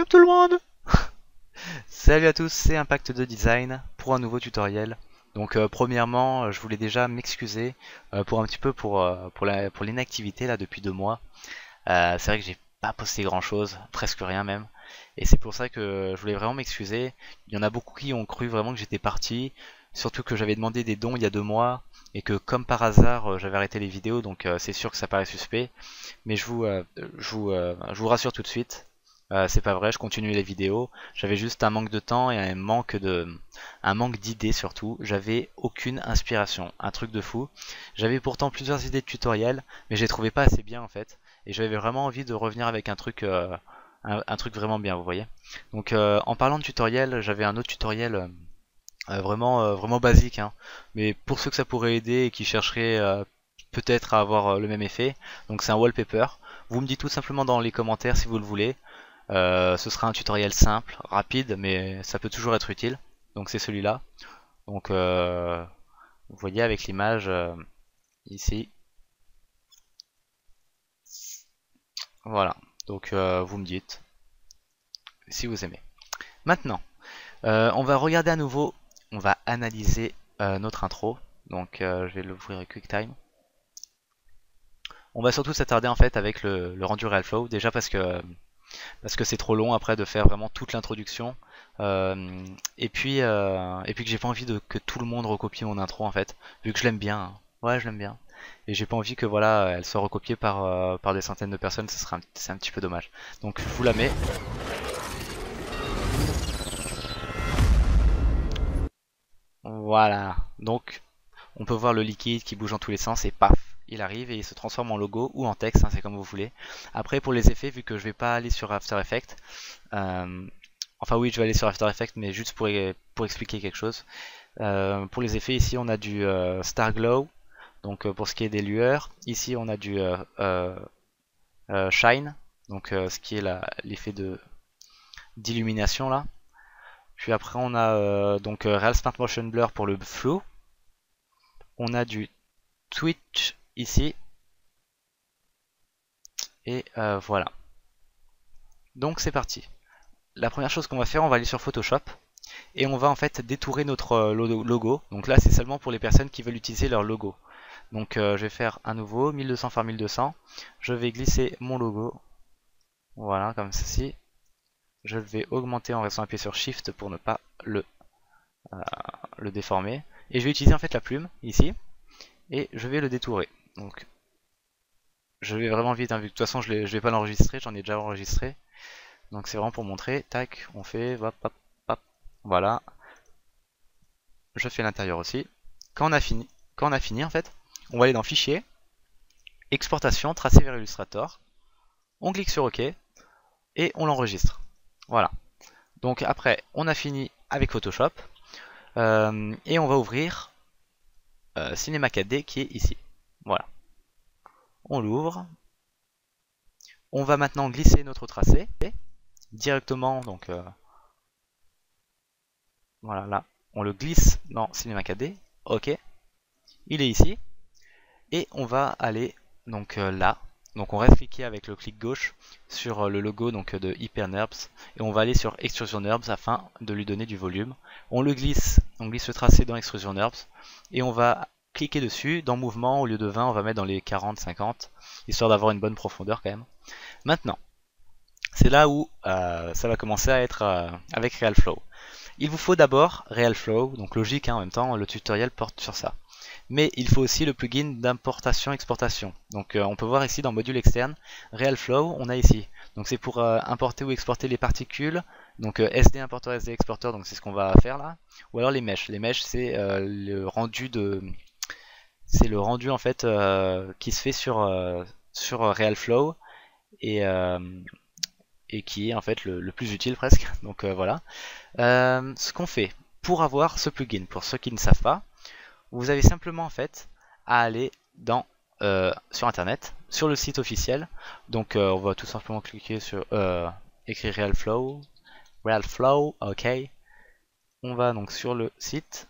YouTube tout le monde. Salut à tous, c'est Impact de Design pour un nouveau tutoriel. Donc premièrement, je voulais déjà m'excuser pour un petit peu pour l'inactivité là depuis 2 mois. C'est vrai que j'ai pas posté grand chose, presque rien même. Et c'est pour ça que je voulais vraiment m'excuser. Il y en a beaucoup qui ont cru vraiment que j'étais parti, surtout que j'avais demandé des dons il y a 2 mois et que comme par hasard j'avais arrêté les vidéos, donc c'est sûr que ça paraît suspect. Mais je vous rassure tout de suite. C'est pas vrai, je continue les vidéos. J'avais juste un manque de temps et un manque d'idées surtout. J'avais aucune inspiration, un truc de fou. J'avais pourtant plusieurs idées de tutoriels, mais je les trouvais pas assez bien en fait. Et j'avais vraiment envie de revenir avec un truc vraiment bien, vous voyez. Donc en parlant de tutoriel, j'avais un autre tutoriel vraiment basique, hein. Mais pour ceux que ça pourrait aider et qui chercheraient peut-être à avoir le même effet, donc c'est un wallpaper. Vous me dites tout simplement dans les commentaires si vous le voulez. Ce sera un tutoriel simple, rapide, mais ça peut toujours être utile. Donc c'est celui-là. Donc vous voyez avec l'image ici. Voilà. Donc vous me dites si vous aimez. Maintenant, on va regarder à nouveau, on va analyser notre intro. Donc je vais l'ouvrir avec QuickTime. On va surtout s'attarder en fait avec le rendu Realflow, déjà parce que c'est trop long après de faire vraiment toute l'introduction. Et puis que j'ai pas envie que tout le monde recopie mon intro en fait, vu que je l'aime bien, hein. Ouais, je l'aime bien. Et j'ai pas envie que voilà, elle soit recopiée par des centaines de personnes, c'est un petit peu dommage. Donc je vous la mets. Voilà. Donc on peut voir le liquide qui bouge dans tous les sens et paf, il arrive et il se transforme en logo ou en texte, hein, c'est comme vous voulez. Après pour les effets, vu que je vais pas aller sur After Effects, euh, enfin oui, je vais aller sur After Effects, mais juste pour expliquer quelque chose. Pour les effets, ici on a du Star Glow, donc pour ce qui est des lueurs. Ici on a du Shine, donc ce qui est l'effet d'illumination là. Puis après on a donc Real Smart Motion Blur pour le flou. On a du Twitch ici. Et voilà. Donc c'est parti. La première chose qu'on va faire, on va aller sur Photoshop. Et on va en fait détourer notre logo. Donc là c'est seulement pour les personnes qui veulent utiliser leur logo. Donc je vais faire un nouveau 1200 par 1200. Je vais glisser mon logo. Voilà, comme ceci. Je vais augmenter en restant appuyé sur Shift pour ne pas euh, le déformer. Et je vais utiliser en fait la plume ici. Et je vais le détourer. Donc je vais vraiment vite, hein, vu que de toute façon je vais pas l'enregistrer, j'en ai déjà enregistré. Donc c'est vraiment pour montrer. Tac, on fait, hop, hop, hop. Voilà. Je fais l'intérieur aussi. Quand on a fini en fait, on va aller dans Fichier, Exportation, Tracer vers Illustrator. On clique sur OK et on l'enregistre. Voilà. Donc après, on a fini avec Photoshop et on va ouvrir Cinema 4D qui est ici. Voilà. On l'ouvre. On va maintenant glisser notre tracé directement. Donc voilà, là, on le glisse dans Cinema 4D. OK. Il est ici. Et on va aller donc là. Donc on reste cliqué avec le clic gauche sur le logo donc de HyperNURBS et on va aller sur Extrusion NURBS afin de lui donner du volume. On glisse le tracé dans Extrusion NURBS et on va cliquer dessus. Dans mouvement, au lieu de 20, on va mettre dans les 40-50 histoire d'avoir une bonne profondeur quand même. Maintenant, c'est là où ça va commencer à être avec RealFlow. Il vous faut d'abord RealFlow, donc logique, hein, en même temps le tutoriel porte sur ça. Mais il faut aussi le plugin d'importation-exportation. Donc on peut voir ici dans module externe, RealFlow, on a ici. Donc c'est pour importer ou exporter les particules. Donc SD importeur, SD exporteur, donc c'est ce qu'on va faire là. Ou alors les meshes. Les meshes c'est le rendu en fait qui se fait sur RealFlow et, euh, et qui est en fait le plus utile presque. Donc voilà. Ce qu'on fait pour avoir ce plugin, pour ceux qui ne savent pas, vous avez simplement en fait à aller sur internet, sur le site officiel. Donc on va tout simplement cliquer sur écrire Realflow, ok. On va donc sur le site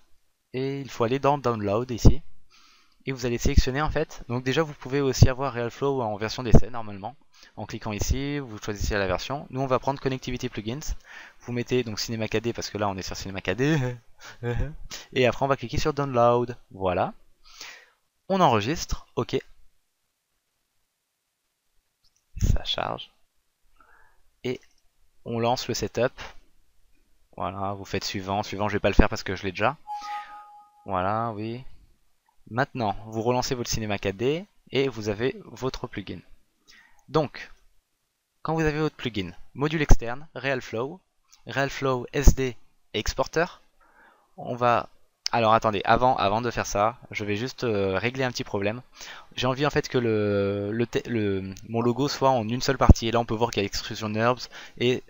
et il faut aller dans Download ici. et vous allez sélectionner en fait. Donc déjà vous pouvez aussi avoir RealFlow en version d'essai normalement. En cliquant ici, vous choisissez la version. Nous on va prendre Connectivity Plugins. Vous mettez donc Cinema 4D parce que là on est sur Cinema 4D. Et après on va cliquer sur Download. Voilà. On enregistre. OK. Ça charge. Et on lance le setup. Voilà, vous faites suivant. Suivant, je vais pas le faire parce que je l'ai déjà. Voilà, oui. Maintenant, vous relancez votre Cinema 4D et vous avez votre plugin. Donc, quand vous avez votre plugin, module externe, RealFlow, RealFlow SD et exporteur, on va... Alors attendez, avant de faire ça, je vais juste régler un petit problème. J'ai envie en fait que mon logo soit en une seule partie. Et là on peut voir qu'il y a Extrusion Nerves et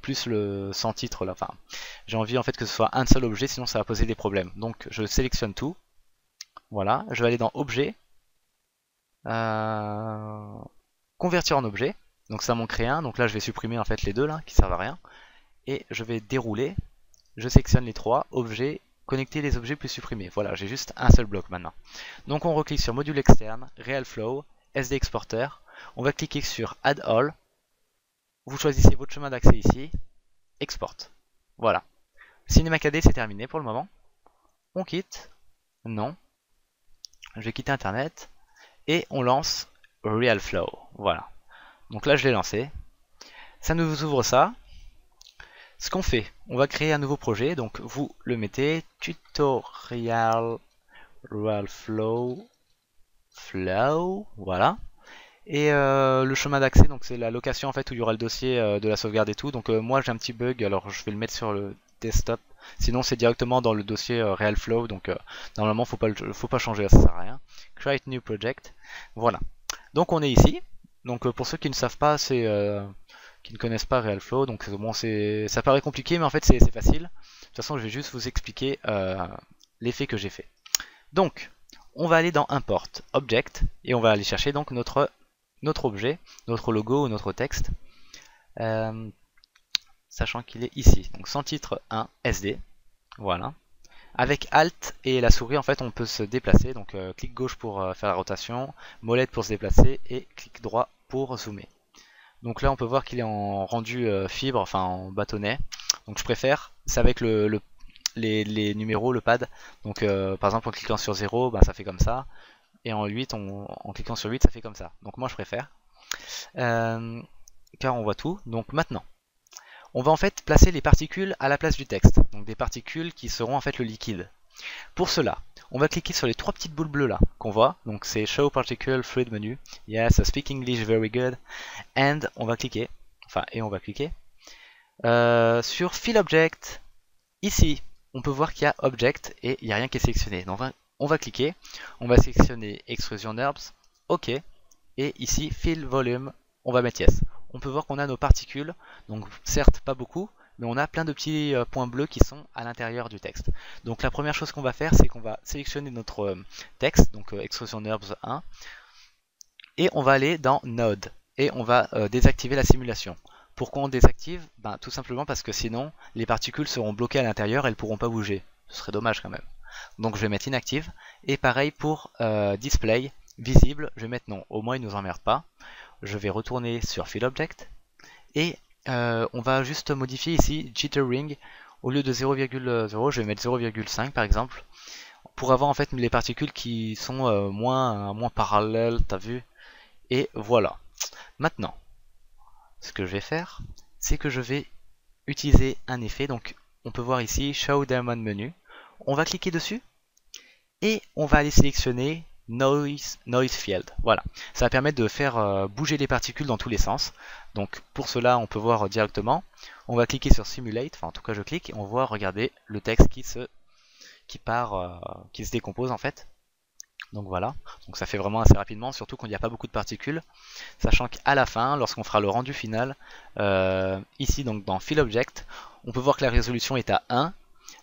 plus le sans titre là. Enfin, j'ai envie en fait que ce soit un seul objet, sinon ça va poser des problèmes. Donc je sélectionne tout. Voilà, je vais aller dans Objet, Convertir en objet. Donc ça m'en crée un. Donc là je vais supprimer en fait les deux là qui servent à rien. Et je vais dérouler. Je sélectionne les trois objets. Connecter les objets plus supprimer. Voilà, j'ai juste un seul bloc maintenant. Donc on reclique sur module externe, RealFlow, SD Exporter. On va cliquer sur Add All. Vous choisissez votre chemin d'accès ici. Export. Voilà. Cinema 4D c'est terminé pour le moment. On quitte. Non. Je vais quitter Internet. Et on lance RealFlow. Voilà. Donc là je l'ai lancé. Ça nous ouvre ça. Ce qu'on fait, on va créer un nouveau projet, donc vous le mettez, tutorial RealFlow, voilà. Et le chemin d'accès, donc c'est la location en fait où il y aura le dossier de la sauvegarde et tout. Donc moi j'ai un petit bug, alors je vais le mettre sur le desktop. Sinon c'est directement dans le dossier RealFlow, donc normalement faut pas changer, ça sert à rien. Create new project, voilà. Donc on est ici. Donc pour ceux qui ne savent pas, c'est qui ne connaissent pas RealFlow, donc bon, ça paraît compliqué, mais en fait c'est facile. De toute façon, je vais juste vous expliquer l'effet que j'ai fait. Donc, on va aller dans Import, Object, et on va aller chercher donc notre objet, notre logo ou notre texte, sachant qu'il est ici. Donc sans titre 1, SD, voilà. Avec Alt et la souris, en fait, on peut se déplacer. Donc clic gauche pour faire la rotation, molette pour se déplacer, et clic droit pour zoomer. Donc là on peut voir qu'il est en rendu fibre, enfin en bâtonnet. Donc je préfère, c'est avec les numéros, le pad. Donc par exemple en cliquant sur 0, bah, ça fait comme ça. Et en 8, en cliquant sur 8, ça fait comme ça. Donc moi je préfère. Car on voit tout. Donc maintenant, on va en fait placer les particules à la place du texte. Donc des particules qui seront en fait le liquide. Pour cela, on va cliquer sur les trois petites boules bleues là qu'on voit. Donc c'est Show Particle Fluid Menu. Yes, I speak English very good. And on va cliquer. Enfin, et on va cliquer. Sur Fill Object. Ici, on peut voir qu'il y a Object et il n'y a rien qui est sélectionné. Donc on va cliquer. On va sélectionner Extrusion Nerves. OK. Et ici, Fill Volume. On va mettre Yes. On peut voir qu'on a nos particules. Donc certes, pas beaucoup, mais on a plein de petits points bleus qui sont à l'intérieur du texte. Donc la première chose qu'on va faire, c'est qu'on va sélectionner notre texte, donc Extrusion Nerves 1, et on va aller dans Node, et on va désactiver la simulation. Pourquoi on désactive? Ben, tout simplement parce que sinon, les particules seront bloquées à l'intérieur et elles ne pourront pas bouger. Ce serait dommage quand même. Donc je vais mettre Inactive, et pareil pour Display, visible, je vais mettre non, au moins il ne nous emmerde pas. Je vais retourner sur Fill Object, et on va juste modifier ici Jittering. Au lieu de 0,0, je vais mettre 0,5 par exemple, pour avoir en fait les particules qui sont moins parallèles, t'as vu. Et voilà. Maintenant, ce que je vais faire, c'est que je vais utiliser un effet. Donc on peut voir ici Show Diamond Menu. On va cliquer dessus et on va aller sélectionner Noise Field. Voilà, ça va permettre de faire bouger les particules dans tous les sens. Donc pour cela, on peut voir directement. On va cliquer sur Simulate, enfin en tout cas je clique et on voit, regardez, le texte qui se décompose en fait. Donc voilà, donc ça fait vraiment assez rapidement, surtout quand il n'y a pas beaucoup de particules. Sachant qu'à la fin, lorsqu'on fera le rendu final, ici donc dans Fill Object, on peut voir que la résolution est à 1.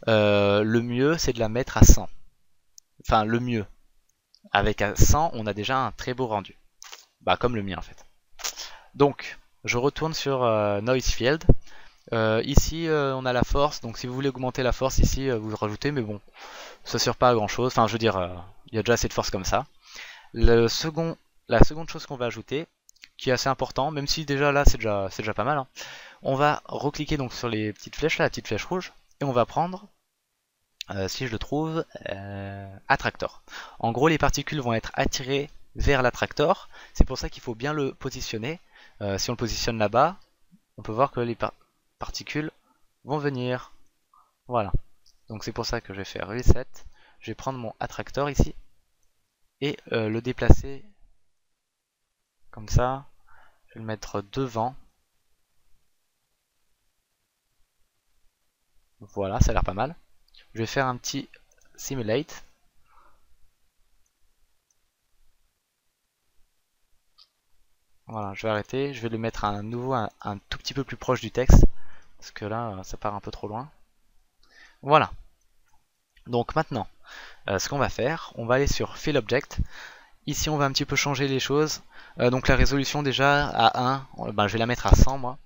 Le mieux c'est de la mettre à 100. Enfin le mieux. Avec 100, on a déjà un très beau rendu. Bah comme le mien en fait. Donc, je retourne sur Noise Field. Ici, on a la force. Donc si vous voulez augmenter la force ici, vous rajoutez. Mais bon, ça sert pas à grand chose. Enfin, je veux dire, il y a déjà assez de force comme ça. La seconde chose qu'on va ajouter, qui est assez important, même si déjà là c'est déjà pas mal, hein. On va recliquer donc sur les petites flèches là, la petite flèche rouge, et on va prendre, si je le trouve, attractor. En gros, les particules vont être attirées vers l'attractor. C'est pour ça qu'il faut bien le positionner. Si on le positionne là-bas, on peut voir que les particules vont venir. Voilà. Donc c'est pour ça que je vais faire reset. Je vais prendre mon attractor ici et le déplacer comme ça. Je vais le mettre devant. Voilà, ça a l'air pas mal. Je vais faire un petit simulate. Voilà, je vais arrêter. Je vais le mettre à nouveau un tout petit peu plus proche du texte. Parce que là, ça part un peu trop loin. Voilà. Donc maintenant, ce qu'on va faire, on va aller sur Fill Object. Ici, on va un petit peu changer les choses. Donc la résolution déjà à 1, ben, je vais la mettre à 100 moi.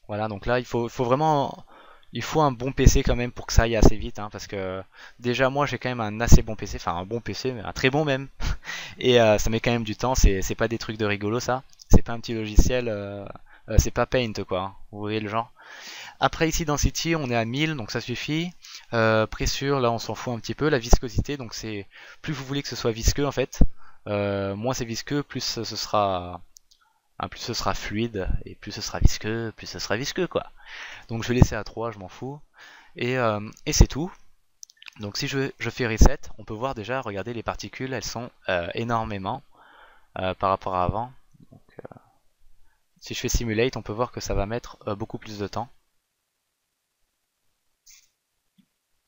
Voilà, donc là, faut vraiment... Il faut un bon PC quand même pour que ça aille assez vite, hein, parce que déjà moi j'ai quand même un assez bon PC, enfin un bon PC, mais un très bon même, et ça met quand même du temps, c'est pas des trucs de rigolo ça, c'est pas un petit logiciel, c'est pas Paint quoi, hein. Vous voyez le genre. Après ici Density on est à 1000 donc ça suffit. Pressure là on s'en fout un petit peu. La viscosité donc c'est plus vous voulez que ce soit visqueux en fait. Moins c'est visqueux plus ce sera fluide et plus ce sera visqueux quoi. Donc je vais laisser à 3 je m'en fous. Et c'est tout. Donc si je fais reset on peut voir déjà regardez les particules elles sont énormément par rapport à avant. Donc, si je fais simulate on peut voir que ça va mettre beaucoup plus de temps.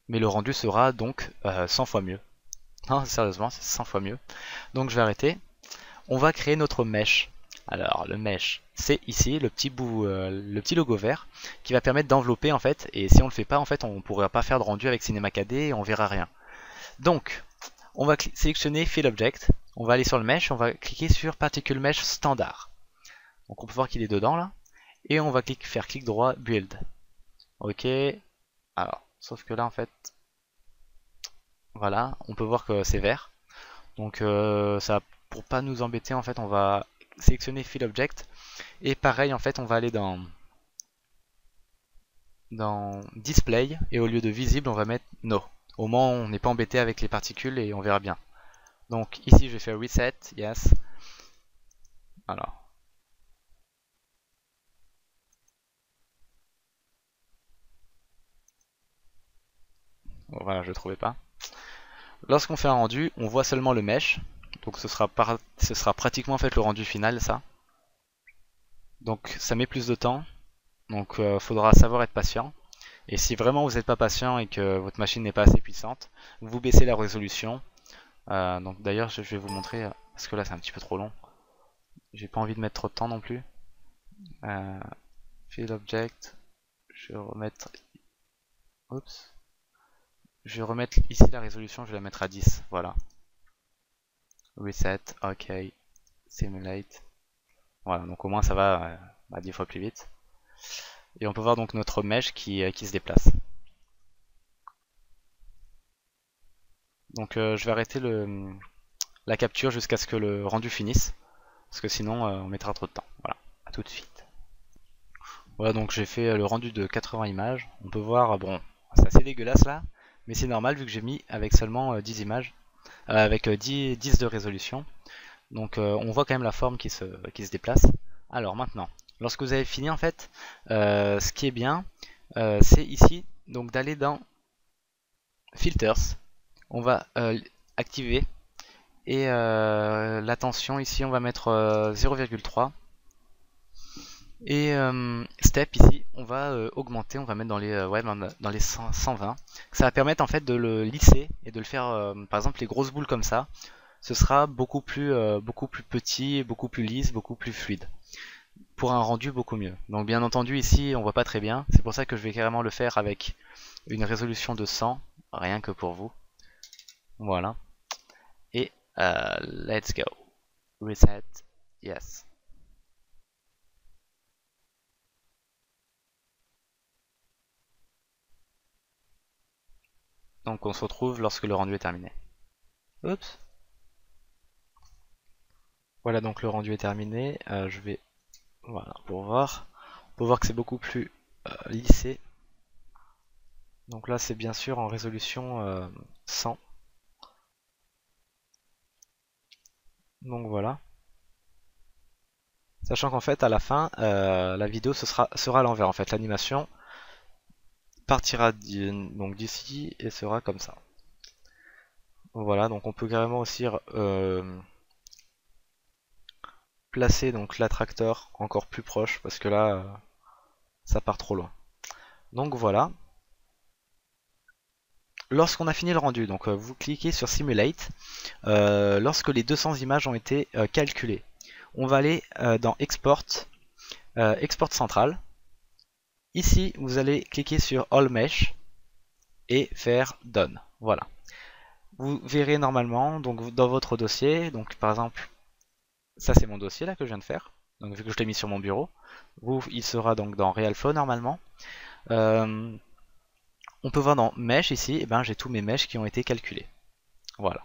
Mais le rendu sera donc 100 fois mieux. Non, sérieusement, c'est 100 fois mieux. Donc je vais arrêter. On va créer notre mesh. Alors le mesh, c'est ici le petit bout, le petit logo vert qui va permettre d'envelopper en fait. Et si on le fait pas, en fait, on pourra pas faire de rendu avec Cinema 4D et on verra rien. Donc, on va sélectionner Fill Object. On va aller sur le mesh, on va cliquer sur Particle Mesh Standard. Donc on peut voir qu'il est dedans là. Et on va faire clic droit Build. Ok. Alors, sauf que là en fait, voilà, on peut voir que c'est vert. Donc ça, pour pas nous embêter, en fait, on va sélectionner Fill Object. Et pareil, en fait, on va aller dans Display. Et au lieu de Visible, on va mettre No. Au moins, on n'est pas embêté avec les particules et on verra bien. Donc ici, je vais faire Reset, Yes. Alors. Voilà, je ne trouvais pas. Lorsqu'on fait un rendu, on voit seulement le mesh. Donc ce sera pratiquement en fait le rendu final, ça. Donc ça met plus de temps. Donc faudra savoir être patient. Et si vraiment vous n'êtes pas patient et que votre machine n'est pas assez puissante, vous baissez la résolution. Donc d'ailleurs je vais vous montrer, parce que là c'est un petit peu trop long. J'ai pas envie de mettre trop de temps non plus. Euh, Fill Object, je vais remettre... Oups. Je vais remettre ici la résolution, je vais la mettre à 10. Voilà. Reset, OK, Simulate. Voilà, donc au moins ça va 10 fois plus vite. Et on peut voir donc notre mesh qui se déplace. Donc je vais arrêter la capture jusqu'à ce que le rendu finisse. Parce que sinon on mettra trop de temps. Voilà, à tout de suite. Voilà, donc j'ai fait le rendu de 80 images. On peut voir, bon, c'est assez dégueulasse là. Mais c'est normal vu que j'ai mis avec seulement 10 images. Avec 10 de résolution. Donc on voit quand même la forme qui se déplace. Alors maintenant, lorsque vous avez fini en fait, ce qui est bien, c'est ici donc d'aller dans Filters. On va activer et la tension ici on va mettre 0,3 et step ici on va augmenter, on va mettre dans les ouais, dans les 120. Ça va permettre en fait de le lisser et de le faire par exemple les grosses boules comme ça. Ce sera beaucoup plus petit, beaucoup plus lisse, beaucoup plus fluide. Pour un rendu beaucoup mieux. Donc bien entendu ici on voit pas très bien, c'est pour ça que je vais carrément le faire avec une résolution de 100, rien que pour vous. Voilà. Et let's go. Reset, yes. Donc on se retrouve lorsque le rendu est terminé. Oups. Voilà, donc le rendu est terminé. Je vais, voilà, pour voir. On peut voir que c'est beaucoup plus lissé. Donc là, c'est bien sûr en résolution 100. Donc voilà. Sachant qu'en fait, à la fin, la vidéo sera à l'envers. En fait, l'animation partira donc d'ici et sera comme ça. Voilà, donc on peut carrément aussi placer donc l'attracteur encore plus proche parce que là, ça part trop loin. Donc voilà. Lorsqu'on a fini le rendu, donc vous cliquez sur Simulate. Lorsque les 200 images ont été calculées, on va aller dans Export, Export central. Ici, vous allez cliquer sur All Mesh et faire Done. Voilà. Vous verrez normalement donc dans votre dossier, donc par exemple, ça c'est mon dossier là que je viens de faire. Donc vu que je l'ai mis sur mon bureau, il sera donc dans RealFlow normalement. Euh, on peut voir dans Mesh ici, et ben j'ai tous mes meshs qui ont été calculés. Voilà.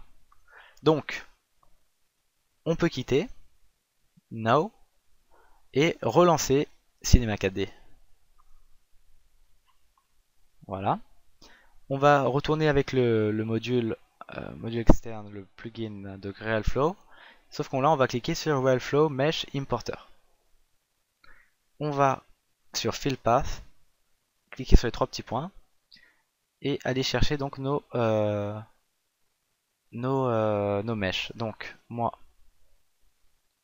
Donc, on peut quitter Now et relancer Cinema 4D. Voilà. On va retourner avec le module, module externe, le plugin de RealFlow. Sauf qu'on là, on va cliquer sur RealFlow Mesh Importer. On va sur Fill Path, cliquer sur les trois petits points et aller chercher donc nos meshs. Donc moi,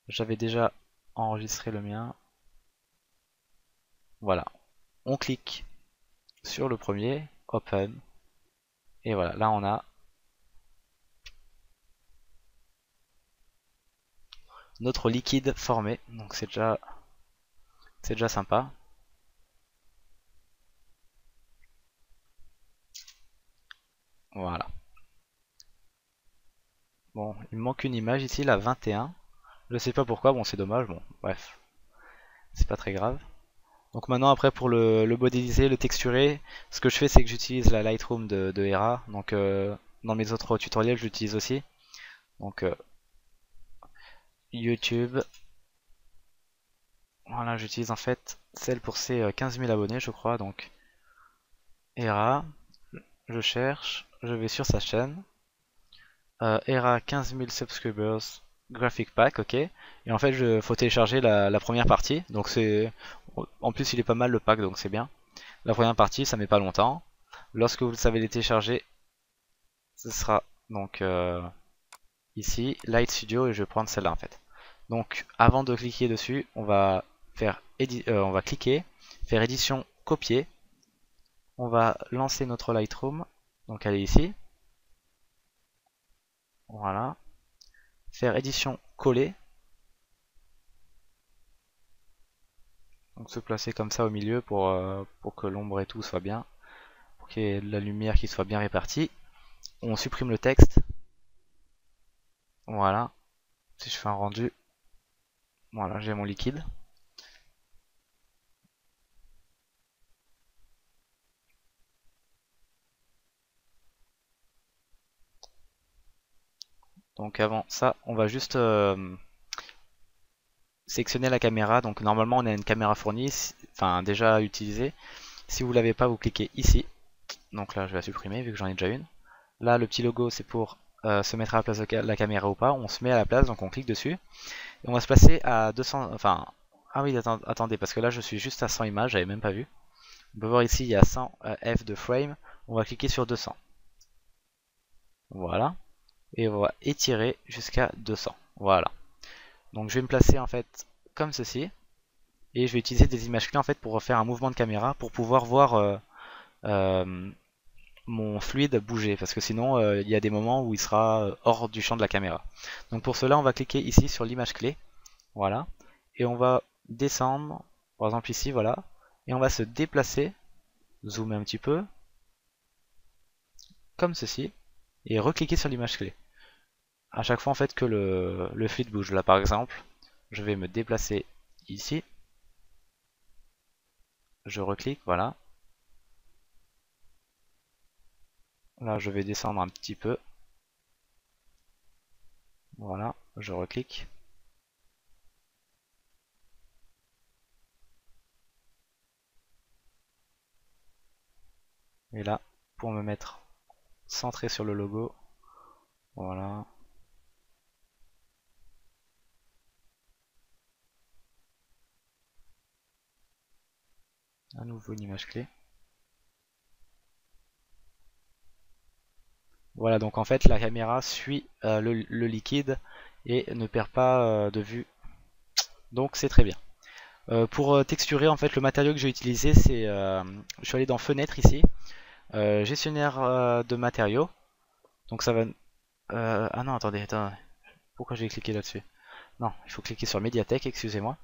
j'avais déjà enregistré le mien. Voilà. On clique sur le premier, Open, et voilà. Là, on a notre liquide formé. Donc c'est déjà sympa. Voilà. Bon, il me manque une image ici, la 21. Je sais pas pourquoi, bon c'est dommage, bon bref, c'est pas très grave. Donc maintenant après pour le modéliser, le texturer, ce que je fais c'est que j'utilise la Lightroom de Hera. Donc dans mes autres tutoriels je l'utilise aussi. Donc YouTube, voilà j'utilise en fait celle pour ses 15 000 abonnés je crois. Donc Hera, je cherche, je vais sur sa chaîne. Hera 15 000 subscribers, graphic pack, ok. Et en fait, faut télécharger la première partie. Donc c'est, en plus, il est pas mal le pack, donc c'est bien. La première partie, ça met pas longtemps. Lorsque vous savez les télécharger, ce sera donc ici Light Studio et je vais prendre celle-là en fait. Donc avant de cliquer dessus, on va on va cliquer, faire édition copier. On va lancer notre Lightroom. Donc elle est ici. Voilà. Faire édition coller. Donc se placer comme ça au milieu pour que l'ombre et tout soit bien, pour qu'il y ait de la lumière qui soit bien répartie. On supprime le texte. Voilà. Si je fais un rendu, voilà, j'ai mon liquide. Donc avant ça, on va juste sélectionner la caméra. Donc normalement on a une caméra fournie, enfin déjà utilisée. Si vous l'avez pas, vous cliquez ici. Donc là je vais la supprimer vu que j'en ai déjà une. Là le petit logo c'est pour se mettre à la place de la caméra ou pas. On se met à la place, donc on clique dessus. Et on va se placer à 200, enfin, ah oui attendez, parce que là je suis juste à 100 images, j'avais même pas vu. On peut voir ici il y a 100 F de frame, on va cliquer sur 200. Voilà. Et on va étirer jusqu'à 200. Voilà. Donc je vais me placer en fait comme ceci. Et je vais utiliser des images clés en fait pour refaire un mouvement de caméra pour pouvoir voir euh, mon fluide bouger. Parce que sinon il y a des moments où il sera hors du champ de la caméra. Donc pour cela on va cliquer ici sur l'image clé. Voilà. Et on va descendre, par exemple ici, voilà. Et on va se déplacer, zoomer un petit peu, comme ceci, et recliquer sur l'image clé. À chaque fois en fait que le fluide bouge. Là par exemple, je vais me déplacer ici, je reclique, voilà. Là je vais descendre un petit peu. je reclique. Et là, pour me mettre centré sur le logo, voilà. À nouveau une image clé. Voilà, donc en fait la caméra suit le liquide et ne perd pas de vue. Donc c'est très bien. Pour texturer, en fait, le matériau que j'ai utilisé, c'est, je suis allé dans Fenêtre ici, gestionnaire de matériaux. Donc ça va. Ah non, attendez, pourquoi j'ai cliqué là-dessus? Non, il faut cliquer sur Médiathèque, excusez-moi.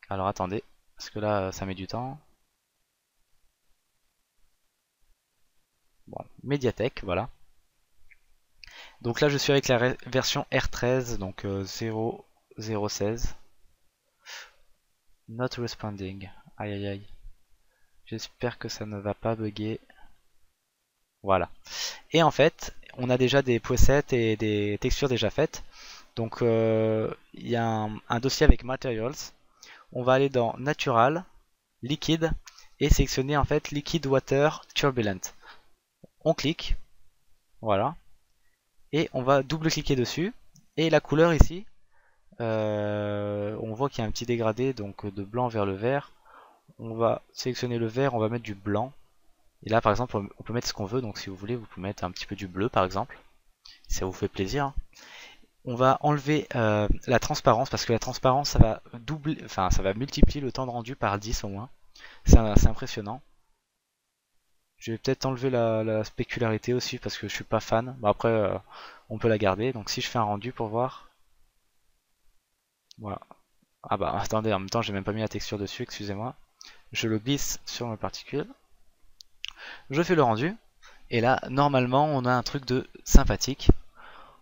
Alors attendez, parce que là, ça met du temps. Bon, Médiathèque, voilà. Donc là, je suis avec la version R13, donc 0.016. Not responding. Aïe aïe aïe. J'espère que ça ne va pas bugger. Voilà. Et en fait, on a déjà des presets et des textures déjà faites. Donc il y a un dossier avec Materials. On va aller dans Natural, Liquide et sélectionner en fait Liquid Water Turbulent. On clique, voilà, et on va double-cliquer dessus. Et la couleur ici, on voit qu'il y a un petit dégradé donc de blanc vers le vert. On va sélectionner le vert, on va mettre du blanc. Et là par exemple on peut mettre ce qu'on veut, donc si vous voulez vous pouvez mettre un petit peu du bleu par exemple, si ça vous fait plaisir, hein. On va enlever la transparence parce que la transparence ça va doubler, enfin ça va multiplier le temps de rendu par 10 au moins. C'est impressionnant. Je vais peut-être enlever la spécularité aussi parce que je suis pas fan. Bon, après on peut la garder. Donc si je fais un rendu pour voir. Voilà. Ah bah attendez, en même temps j'ai même pas mis la texture dessus, excusez-moi. Je le glisse sur mes particules. Je fais le rendu. Et là normalement on a un truc de sympathique.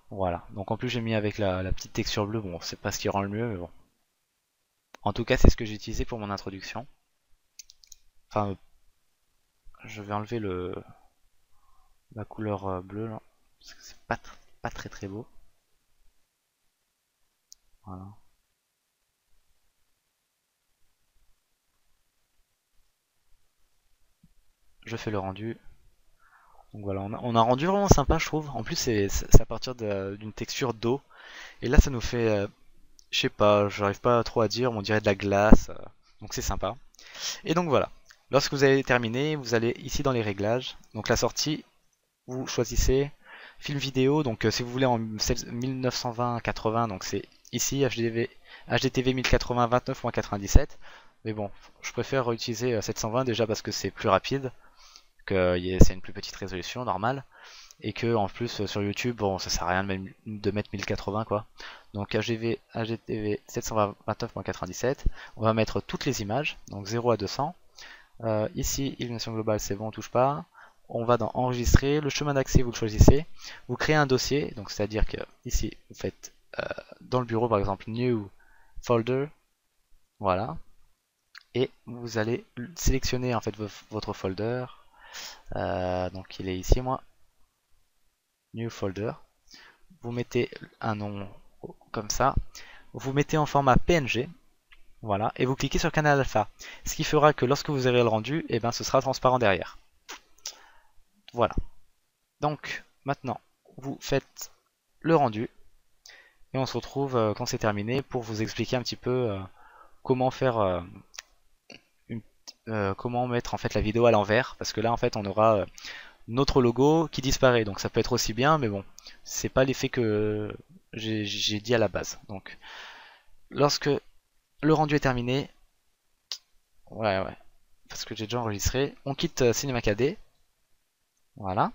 Voilà. Donc en plus j'ai mis avec la petite texture bleue. Bon c'est pas ce qui rend le mieux mais bon. En tout cas, c'est ce que j'ai utilisé pour mon introduction. Enfin, je vais enlever la couleur bleue là, parce que c'est pas très très beau. Voilà. Je fais le rendu. Donc voilà, on a un rendu vraiment sympa, je trouve. En plus, c'est à partir d'une texture d'eau. Et là, ça nous fait, je sais pas, j'arrive pas trop à dire, on dirait de la glace. Donc c'est sympa. Et donc voilà. Lorsque vous avez terminé, vous allez ici dans les réglages. Donc la sortie, vous choisissez film vidéo. Donc si vous voulez en 1920-80, donc c'est ici HDTV 1080 29.97. Mais bon, je préfère utiliser 720 déjà parce que c'est plus rapide, que c'est une plus petite résolution normale, et que en plus sur YouTube, bon, ça sert à rien de mettre 1080 quoi. Donc HDTV 720 29.97, on va mettre toutes les images, donc 0 à 200. Ici, illumination globale, c'est bon, on touche pas. On va dans enregistrer, le chemin d'accès vous le choisissez, vous créez un dossier, donc c'est à dire que ici vous faites dans le bureau par exemple new folder, voilà, et vous allez sélectionner en fait votre folder, donc il est ici moi, new folder, vous mettez un nom comme ça, vous mettez en format PNG, voilà, et vous cliquez sur Canal Alpha, ce qui fera que lorsque vous aurez le rendu, et ben ce sera transparent derrière. Voilà. Donc maintenant, vous faites le rendu et on se retrouve quand c'est terminé pour vous expliquer un petit peu comment faire comment mettre en fait la vidéo à l'envers parce que là en fait on aura notre logo qui disparaît donc ça peut être aussi bien mais bon c'est pas l'effet que j'ai dit à la base. Donc lorsque le rendu est terminé, ouais parce que j'ai déjà enregistré, on quitte Cinema 4D, voilà.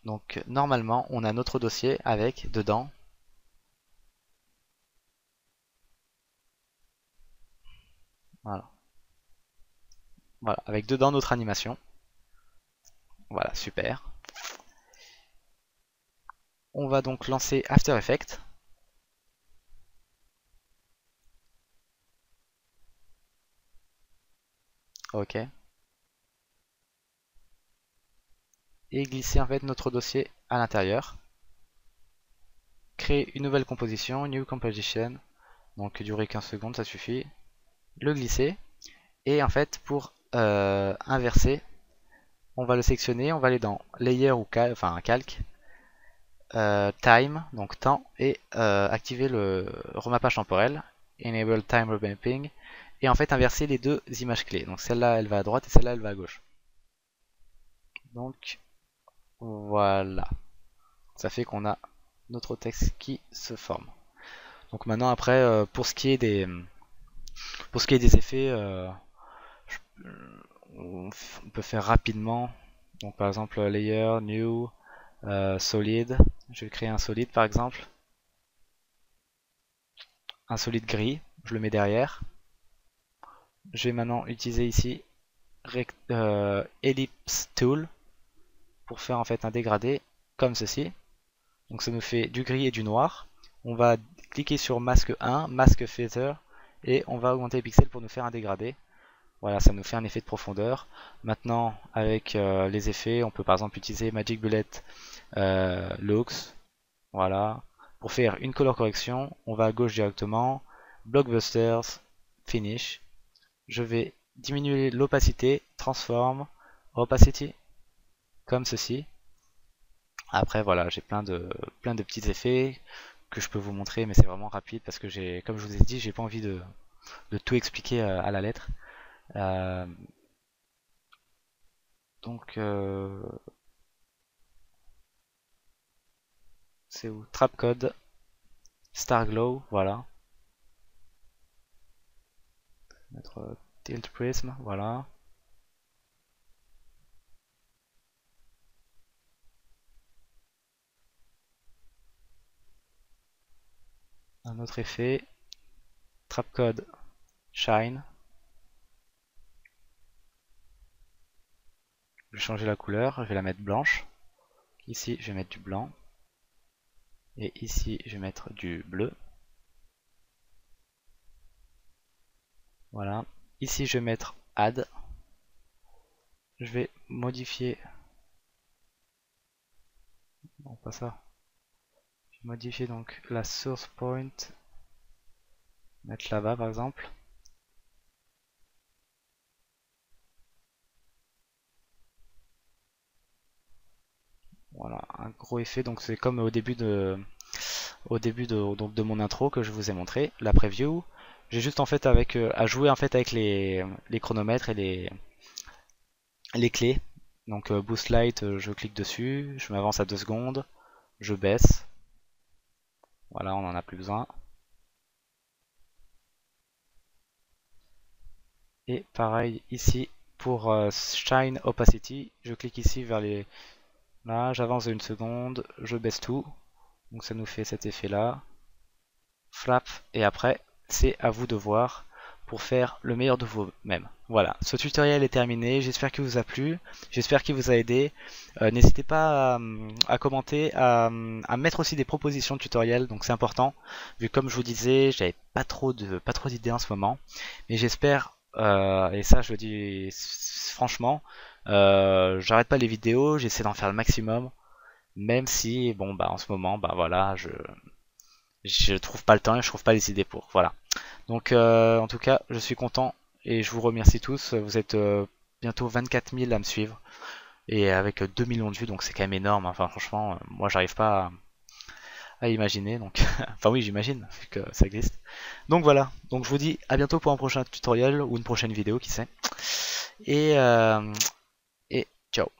Donc normalement on a notre dossier avec dedans, voilà, voilà, avec dedans notre animation. Voilà, super. On va donc lancer After Effects. Ok. Et glisser en fait notre dossier à l'intérieur. créer une nouvelle composition, New Composition, donc durer 15 secondes, ça suffit, le glisser, et en fait pour inverser, on va le sélectionner, on va aller dans Layer ou calque, Time, donc temps, et activer le remappage temporel, Enable Time Remapping, et en fait inverser les deux images clés, donc celle-là elle va à droite et celle-là elle va à gauche. Donc voilà, ça fait qu'on a notre texte qui se forme. Donc maintenant après pour ce qui est des effets, on peut faire rapidement. Donc par exemple layer, new, solid. Je vais créer un solide par exemple, un solide gris. Je le mets derrière. Je vais maintenant utiliser ici Ellipse Tool pour faire en fait un dégradé comme ceci. Donc ça nous fait du gris et du noir. On va cliquer sur masque 1, masque feather, et on va augmenter les pixels pour nous faire un dégradé. Voilà, ça nous fait un effet de profondeur. Maintenant, avec les effets, on peut par exemple utiliser Magic Bullet Looks. Voilà. Pour faire une color correction, on va à gauche directement. Blockbusters, Finish. Je vais diminuer l'opacité, Transform, Opacity, comme ceci. Après, voilà, j'ai plein de petits effets que je peux vous montrer, mais c'est vraiment rapide parce que comme je vous ai dit, j'ai pas envie de tout expliquer à la lettre. Euh, donc c'est où? Trapcode, Starglow, voilà. Mettre Tilt Prism, voilà. Un autre effet, Trapcode, Shine. Je vais changer la couleur, je vais la mettre blanche. Ici, je vais mettre du blanc. Et ici, je vais mettre du bleu. Voilà. Ici, je vais mettre Add. Je vais modifier. Non, pas ça. Je vais modifier donc la source point. Mettre là-bas par exemple. Voilà, un gros effet. Donc c'est comme au début de donc de mon intro que je vous ai montré, la preview. J'ai juste en fait à jouer en fait avec les chronomètres et les clés. Donc boost light, je clique dessus, je m'avance à 2 secondes, je baisse. Voilà, on en a plus besoin. Et pareil ici pour Shine Opacity, je clique ici vers les... Là, j'avance de 1 seconde, je baisse tout. Donc ça nous fait cet effet là. Flap, et après, c'est à vous de voir pour faire le meilleur de vous-même. Voilà, ce tutoriel est terminé, j'espère qu'il vous a plu, j'espère qu'il vous a aidé. N'hésitez pas à commenter, à mettre aussi des propositions de tutoriels, donc c'est important, vu comme je vous disais, j'avais pas trop d'idées en ce moment, mais j'espère, et ça je le dis franchement, j'arrête pas les vidéos, j'essaie d'en faire le maximum, même si, bon bah en ce moment, bah voilà, je trouve pas le temps et je trouve pas les idées pour. Voilà. Donc en tout cas, je suis content et je vous remercie tous. Vous êtes bientôt 24 000 à me suivre et avec 2 millions de vues, donc c'est quand même énorme. Enfin franchement, moi j'arrive pas à imaginer. Donc enfin oui, j'imagine vu que ça existe. Donc voilà. Donc je vous dis à bientôt pour un prochain tutoriel ou une prochaine vidéo, qui sait. Et, et ciao.